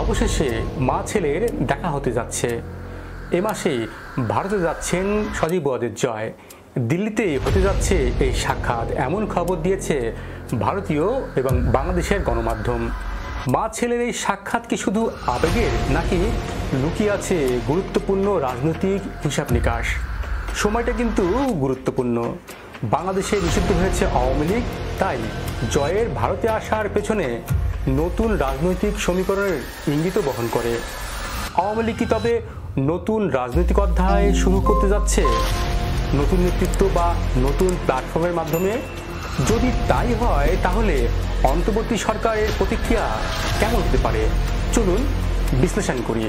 অবশেষে মা ছেলের দেখা হতে যাচ্ছে। এ মাসে ভারতে যাচ্ছেন সজীব ওয়াজেদ জয়। দিল্লিতে হতে যাচ্ছে এই সাক্ষাৎ, এমন খবর দিয়েছে ভারতীয় এবং বাংলাদেশের গণমাধ্যম। মা ছেলের এই সাক্ষাৎ কি শুধু আবেগের, নাকি লুকিয়ে আছে গুরুত্বপূর্ণ রাজনৈতিক হিসাব নিকাশ? সময়টা কিন্তু গুরুত্বপূর্ণ। বাংলাদেশে নিষিদ্ধ হয়েছে আওয়ামী লীগ, তাই জয়ের ভারতে আসার পেছনে নতুন রাজনৈতিক সমীকরণের ইঙ্গিত বহন করে। আওয়ামী লীগ কি তবে নতুন রাজনৈতিক অধ্যায় শুরু করতে যাচ্ছে, নতুন নেতৃত্ব বা নতুন প্ল্যাটফর্মের মাধ্যমে? যদি তাই হয়, তাহলে অন্তর্বর্তী সরকারের প্রতিক্রিয়া কেমন হতে পারে? চলুন বিশ্লেষণ করি।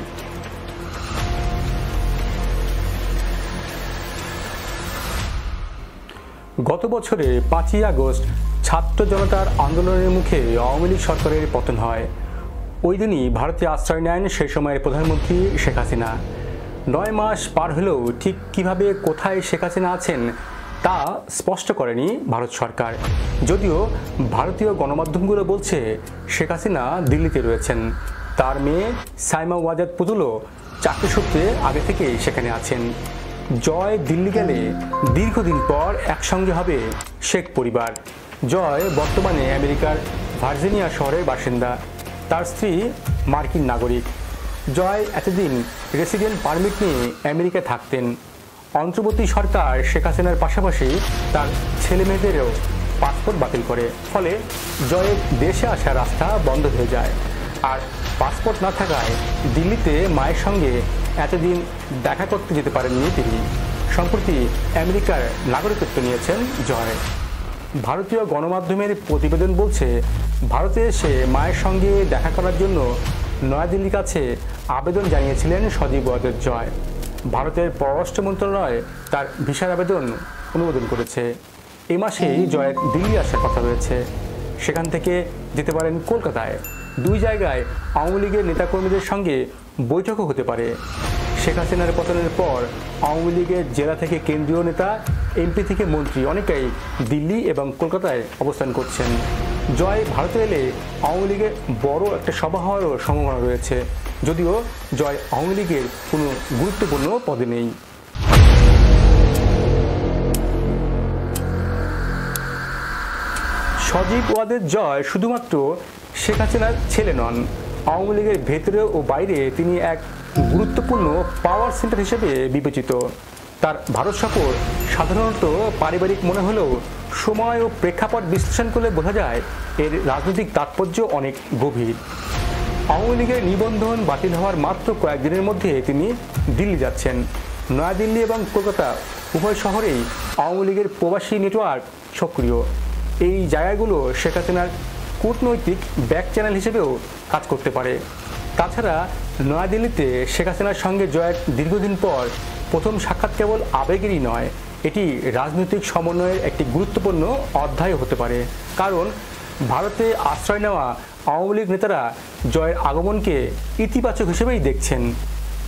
গত বছরে 5ই আগস্ট ছাত্র জনতার আন্দোলনের মুখে আওয়ামী লীগ সরকারের পতন হয়। ওই দিনই ভারতে আশ্রয় নেন সেই সময়ের প্রধানমন্ত্রী শেখ হাসিনা। 9 মাস পার হলেও ঠিক কিভাবে, কোথায় শেখ হাসিনা আছেন তা স্পষ্ট করেনি ভারত সরকার। যদিও ভারতীয় গণমাধ্যমগুলো বলছে শেখ হাসিনা দিল্লিতে রয়েছেন, তার মেয়ে সাইমা ওয়াজেদ পুতুলও চাকরি সূত্রে আগে থেকেই সেখানে আছেন। জয় দিল্লি গেলে দীর্ঘদিন পর একসঙ্গে হবে শেখ পরিবার। জয় বর্তমানে আমেরিকার ভার্জিনিয়া শহরের বাসিন্দা, তার স্ত্রী মার্কিন নাগরিক। জয় এতদিন রেসিডেন্ট পারমিট নিয়ে আমেরিকায় থাকতেন। অন্তর্বর্তী সরকার শেখ হাসিনার পাশাপাশি তার ছেলে মেয়েদেরও পাসপোর্ট বাতিল করে, ফলে জয়ের দেশে আসার রাস্তা বন্ধ হয়ে যায়। আর পাসপোর্ট না থাকায় দিল্লিতে মায়ের সঙ্গে এতদিন দেখা করতে যেতে পারেননি তিনি। সম্প্রতি আমেরিকার নাগরিকত্ব নিয়েছেন জয়। ভারতীয় গণমাধ্যমের প্রতিবেদন বলছে, ভারতে এসে মায়ের সঙ্গে দেখা করার জন্য নয়াদিল্লির কাছে আবেদন জানিয়েছিলেন সজীব ওয়াজেদ জয়। ভারতের পররাষ্ট্র মন্ত্রণালয় তার ভিসার আবেদন অনুমোদন করেছে। এই মাসেই জয়ের দিল্লি আসার কথা রয়েছে। সেখান থেকে যেতে পারেন কলকাতায়। 2 জায়গায় আওয়ামী লীগের নেতাকর্মীদের সঙ্গে বৈঠকও হতে পারে। শেখ হাসিনার পতনের পর আওয়ামী লীগের জেলা থেকে কেন্দ্রীয় নেতা, এমপি থেকে মন্ত্রী অনেকেই দিল্লি এবং কলকাতায় অবস্থান করছেন। জয় ভারতে এলে আওয়ামী লীগের বড় একটা সভা হওয়ারও সম্ভাবনা রয়েছে, যদিও জয় আওয়ামী লীগের কোনো গুরুত্বপূর্ণ পদে নেই। সজীব ওয়াজেদ জয় শুধুমাত্র শেখ হাসিনার ছেলে নন, আওয়ামী লীগের ভেতরে ও বাইরে তিনি এক গুরুত্বপূর্ণ পাওয়ার সেন্টার হিসেবে বিবেচিত। তার ভারত সফর সাধারণত পারিবারিক মনে হলেও সময় ও প্রেক্ষাপট বিশ্লেষণ করলে বোঝা যায় এর রাজনৈতিক তাৎপর্য অনেক গভীর। আওয়ামী লীগের নিবন্ধন বাতিল হওয়ার মাত্র কয়েকদিনের মধ্যে তিনি দিল্লি যাচ্ছেন। নয়াদিল্লি এবং কলকাতা উভয় শহরেই আওয়ামী লীগের প্রবাসী নেটওয়ার্ক সক্রিয়। এই জায়গাগুলো শেখ হাসিনার কূটনৈতিক ব্যাক চ্যানেল হিসেবেও কাজ করতে পারে। তাছাড়া নয়াদিল্লিতে শেখ হাসিনার সঙ্গে জয়ের দীর্ঘদিন পর প্রথম সাক্ষাৎ কেবল আবেগেরই নয়, এটি রাজনৈতিক সমন্বয়ের একটি গুরুত্বপূর্ণ অধ্যায় হতে পারে। কারণ ভারতে আশ্রয় নেওয়া আওয়ামী লীগ নেতারা জয়ের আগমনকে ইতিবাচক হিসেবেই দেখছেন।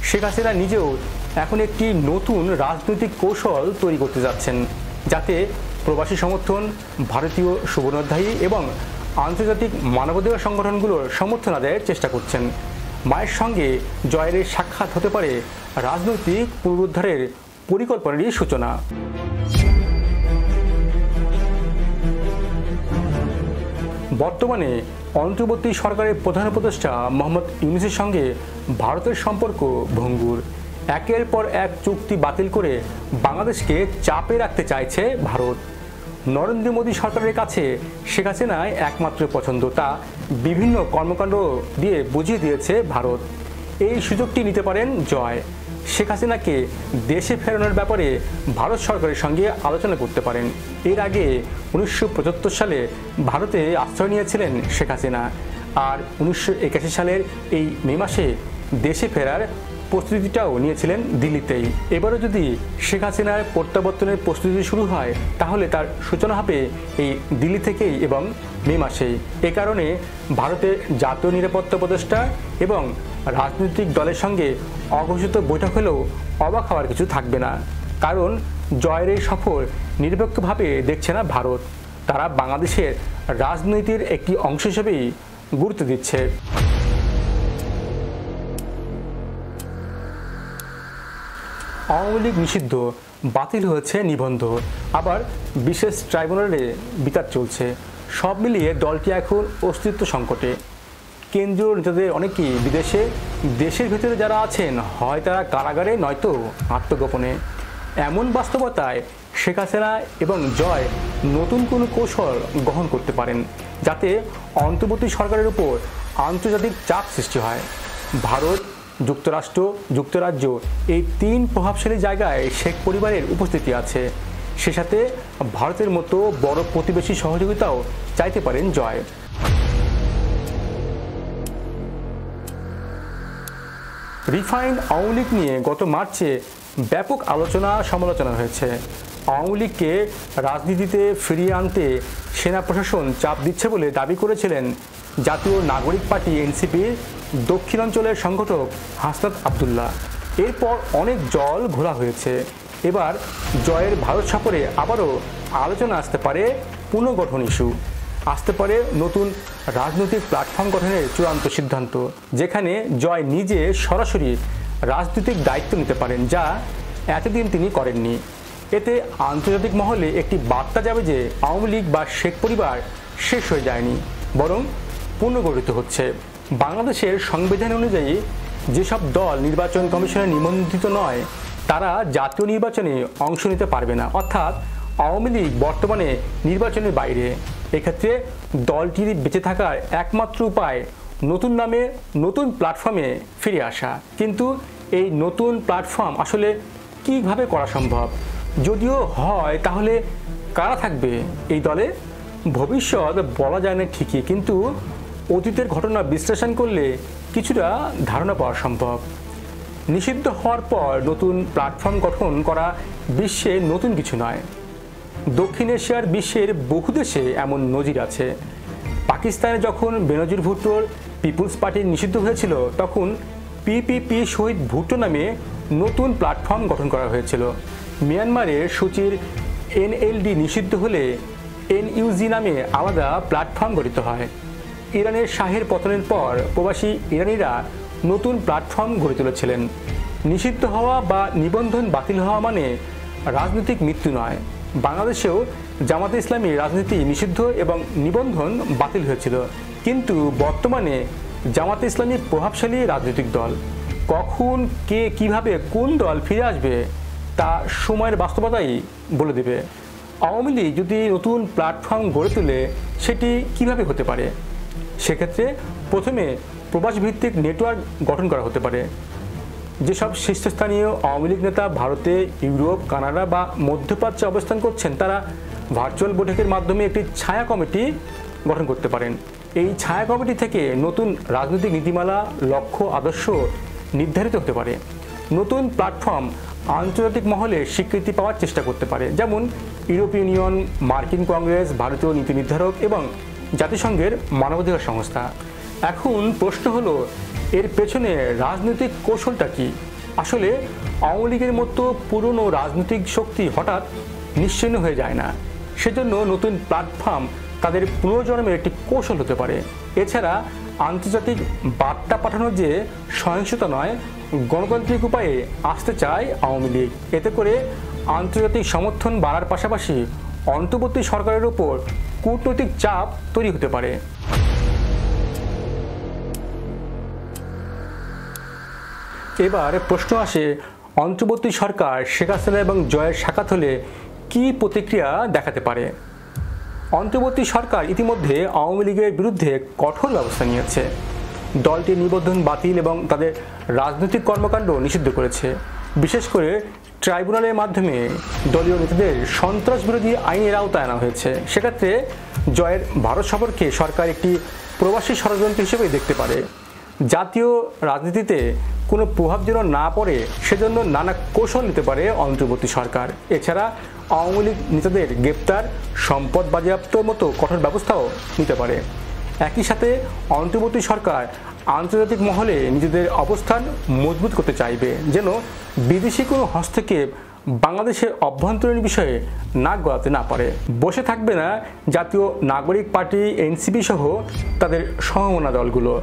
শেখ হাসিনা নিজেও এখন একটি নতুন রাজনৈতিক কৌশল তৈরি করতে যাচ্ছেন, যাতে প্রবাসী সমর্থন, ভারতীয় শুভনোধ্যায়ী এবং আন্তর্জাতিক মানবাধিকার সংগঠনগুলোর সমর্থন আদায়ের চেষ্টা করছেন। মায়ের সঙ্গে জয়ের সাক্ষাৎ হতে পারে রাজনৈতিক পুনরুদ্ধারের পরিকল্পনারই সূচনা। বর্তমানে অন্তর্বর্তী সরকারের প্রধান উপদেষ্টা মোহাম্মদ ইউনূসের সঙ্গে ভারতের সম্পর্ক ভঙ্গুর। একের পর এক চুক্তি বাতিল করে বাংলাদেশকে চাপে রাখতে চাইছে ভারত। নরেন্দ্র মোদী সরকারের কাছে শেখ হাসিনাই একমাত্র পছন্দ, তা বিভিন্ন কর্মকাণ্ড দিয়ে বুঝিয়ে দিয়েছে ভারত। এই সুযোগটি নিতে পারেন জয়। শেখ হাসিনাকে দেশে ফেরানোর ব্যাপারে ভারত সরকারের সঙ্গে আলোচনা করতে পারেন। এর আগে 1975 সালে ভারতে আশ্রয় নিয়েছিলেন শেখ হাসিনা, আর 1981 সালের এই মে মাসে দেশে ফেরার প্রস্তুতিটাও নিয়েছিলেন দিল্লিতেই। এবারও যদি শেখ হাসিনার প্রত্যাবর্তনের প্রস্তুতি শুরু হয়, তাহলে তার সূচনা হবে এই দিল্লি থেকেই এবং মে মাসেই। এ কারণে ভারতের জাতীয় নিরাপত্তা উপদেষ্টা এবং রাজনৈতিক দলের সঙ্গে অঘোষিত বৈঠক হলেও অবাক হওয়ার কিছু থাকবে না। কারণ জয়ের এই সফর নিরপেক্ষভাবে দেখছে না ভারত, তারা বাংলাদেশের রাজনীতির একটি অংশ হিসেবেই গুরুত্ব দিচ্ছে। আওয়ামী লীগ নিষিদ্ধ, বাতিল হয়েছে নিবন্ধ, আবার বিশেষ ট্রাইব্যুনালে বিচার চলছে। সব মিলিয়ে দলটি এখন অস্তিত্ব সংকটে। কেন্দ্রীয় নেতাদের অনেকেই বিদেশে, দেশের ভিতরে যারা আছেন হয় তারা কারাগারে নয়তো আত্মগোপনে। এমন বাস্তবতায় শেখ হাসিনা এবং জয় নতুন কোনো কৌশল গ্রহণ করতে পারেন যাতে অন্তর্বর্তী সরকারের উপর আন্তর্জাতিক চাপ সৃষ্টি হয়। ভারত, যুক্তরাষ্ট্র, যুক্তরাজ্য এই তিন প্রভাবশালী জায়গায় শেখ পরিবারের উপস্থিতি আছে। সে সাথে ভারতের মতো বড় প্রতিবেশী সহযোগিতাও চাইতে পারেন জয়। রিফাইন্ড আওয়ামী লীগ নিয়ে গত মার্চে ব্যাপক আলোচনা সমালোচনা হয়েছে। আওয়ামী লীগকে রাজনীতিতে ফিরিয়ে আনতে সেনা প্রশাসন চাপ দিচ্ছে বলে দাবি করেছিলেন জাতীয় নাগরিক পার্টি এনসিপির দক্ষিণাঞ্চলের সংগঠক হাসনাত আবদুল্লাহ। এরপর অনেক জল ঘোলা হয়েছে। এবার জয়ের ভারত সফরে আবারও আলোচনা আসতে পারে পুনর্গঠন ইস্যু, আসতে পারে নতুন রাজনৈতিক প্ল্যাটফর্ম গঠনের চূড়ান্ত সিদ্ধান্ত, যেখানে জয় নিজে সরাসরি রাজনৈতিক দায়িত্ব নিতে পারেন, যা এতদিন তিনি করেননি। এতে আন্তর্জাতিক মহলে একটি বার্তা যাবে যে আওয়ামী লীগ বা শেখ পরিবার শেষ হয়ে যায়নি, বরং পুনর্গঠিত হচ্ছে। বাংলাদেশের সংবিধান অনুযায়ী যেসব দল নির্বাচন কমিশনে নিবন্ধিত নয় তারা জাতীয় নির্বাচনে অংশ নিতে পারবে না, অর্থাৎ আওয়ামী লীগ বর্তমানে নির্বাচনের বাইরে। এক্ষেত্রে দলটির বেঁচে থাকার একমাত্র উপায় নতুন নামে নতুন প্ল্যাটফর্মে ফিরে আসা। কিন্তু এই নতুন প্ল্যাটফর্ম আসলে কিভাবে করা সম্ভব? যদিও হয় তাহলে কারা থাকবে এই দলে? ভবিষ্যৎ বলা যায় না ঠিকই, কিন্তু অতীতের ঘটনা বিশ্লেষণ করলে কিছুটা ধারণা পাওয়া সম্ভব। নিষিদ্ধ হওয়ার পর নতুন প্ল্যাটফর্ম গঠন করা বিশ্বে নতুন কিছু নয়। দক্ষিণ এশিয়ার বিশ্বের বহু দেশে এমন নজির আছে। পাকিস্তানে যখন বেনজির ভুট্টোর পিপুলস পার্টি নিষিদ্ধ হয়েছিল তখন পিপিপি শহীদ ভুট্টো নামে নতুন প্ল্যাটফর্ম গঠন করা হয়েছিল। মিয়ানমারের সূচির এনএলডি নিষিদ্ধ হলে এনইউজি নামে আলাদা প্ল্যাটফর্ম গঠিত হয়। ইরানের শাহের পতনের পর প্রবাসী ইরানিরা নতুন প্ল্যাটফর্ম গড়ে তুলেছিলেন। নিষিদ্ধ হওয়া বা নিবন্ধন বাতিল হওয়া মানে রাজনৈতিক মৃত্যু নয়। বাংলাদেশেও জামাতে ইসলামী রাজনীতি নিষিদ্ধ এবং নিবন্ধন বাতিল হয়েছিল, কিন্তু বর্তমানে জামাতে ইসলামী প্রভাবশালী রাজনৈতিক দল। কখন, কে, কিভাবে, কোন দল ফিরে আসবে তা সময়ের বাস্তবতাই বলে দেবে। আওয়ামী লীগ যদি নতুন প্ল্যাটফর্ম গড়ে তোলে সেটি কিভাবে হতে পারে? সেক্ষেত্রে প্রথমে প্রবাসভিত্তিক নেটওয়ার্ক গঠন করা হতে পারে। যেসব শীর্ষস্থানীয় আওয়ামী লীগ নেতা ভারতে, ইউরোপ, কানাডা বা মধ্যপ্রাচ্যে অবস্থান করছেন তারা ভার্চুয়াল বৈঠকের মাধ্যমে একটি ছায়া কমিটি গঠন করতে পারেন। এই ছায়া কমিটি থেকে নতুন রাজনৈতিক নীতিমালা, লক্ষ্য, আদর্শ নির্ধারিত হতে পারে। নতুন প্ল্যাটফর্ম আন্তর্জাতিক মহলে স্বীকৃতি পাওয়ার চেষ্টা করতে পারে, যেমন ইউরোপীয় ইউনিয়ন, মার্কিন কংগ্রেস, ভারতীয় নীতি নির্ধারক এবং জাতিসংঘের মানবাধিকার সংস্থা। এখন প্রশ্ন হলো এর পেছনে রাজনৈতিক কৌশলটা কি? আসলে আওয়ামী লীগের মতো পুরনো রাজনৈতিক শক্তি হঠাৎ নিশ্চিহ্ন হয়ে যায় না। সেজন্য নতুন প্ল্যাটফর্ম তাদের পুনর্জন্মের একটি কৌশল হতে পারে। এছাড়া আন্তর্জাতিক বার্তা পাঠানো যে সহিংসতা নয়, গণতান্ত্রিক উপায়ে আসতে চায় আওয়ামী লীগ। এতে করে আন্তর্জাতিক সমর্থন বাড়ার পাশাপাশি অন্তর্বর্তী সরকারের উপর কূটনৈতিক চাপ তৈরি হতে পারে। এবার প্রশ্ন আসে, অন্তর্বর্তী সরকার শেখ হাসিনা এবং জয়ের সাক্ষাৎ হলে কী প্রতিক্রিয়া দেখাতে পারে? অন্তর্বর্তী সরকার ইতিমধ্যে আওয়ামী লীগের বিরুদ্ধে কঠোর ব্যবস্থা নিয়েছে। দলটির নিবন্ধন বাতিল এবং তাদের রাজনৈতিক কর্মকাণ্ড নিষিদ্ধ করেছে। বিশেষ করে ট্রাইব্যুনালের মাধ্যমে দলীয় নেতাদের সন্ত্রাস বিরোধী আইনের আওতায় আনা হয়েছে। সেক্ষেত্রে জয়ের ভারত সফরকে সরকার একটি প্রবাসী ষড়যন্ত্র হিসেবেই দেখতে পারে। জাতীয় রাজনীতিতে কোনো প্রভাব যেন না পড়ে সেজন্য নানা কৌশল নিতে পারে অন্তর্বর্তী সরকার। এছাড়া আওয়ামী লীগ নেতাদের গ্রেপ্তার, সম্পদ বাজেয়াপ্তর মতো কঠোর ব্যবস্থাও নিতে পারে। একই সাথে অন্তর্বর্তী সরকার আন্তর্জাতিক মহলে নিজেদের অবস্থান মজবুত করতে চাইবে, যেন বিদেশি কোনো হস্তক্ষেপ বাংলাদেশের অভ্যন্তরীণ বিষয়ে নাক গলাতে না পারে। বসে থাকবে না জাতীয় নাগরিক পার্টি, এনসিপি সহ তাদের সমমনা দলগুলো।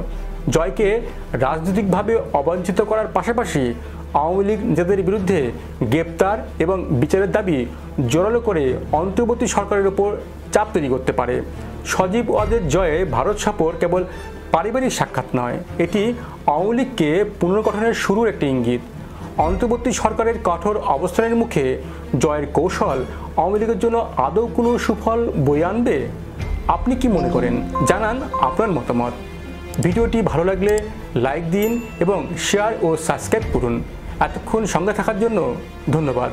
জয়কে রাজনৈতিকভাবে অবাঞ্ছিত করার পাশাপাশি আওয়ামী লীগ নেতাদের বিরুদ্ধে গ্রেপ্তার এবং বিচারের দাবি জোরালো করে অন্তর্বর্তী সরকারের উপর চাপ তৈরি করতে পারে। সজীব ওয়াজেদ জয়ে ভারত সফর কেবল পারিবারিক সাক্ষাৎ নয়, এটি আওয়ামী লীগকে পুনর্গঠনের শুরুর একটি ইঙ্গিত। অন্তর্বর্তী সরকারের কঠোর অবস্থানের মুখে জয়ের কৌশল আওয়ামী লীগের জন্য আদৌ কোনো সুফল বয়ে আনবে? আপনি কি মনে করেন? জানান আপনার মতামত। ভিডিওটি ভালো লাগলে লাইক দিন এবং শেয়ার ও সাবস্ক্রাইব করুন। এতক্ষণ সঙ্গে থাকার জন্য ধন্যবাদ।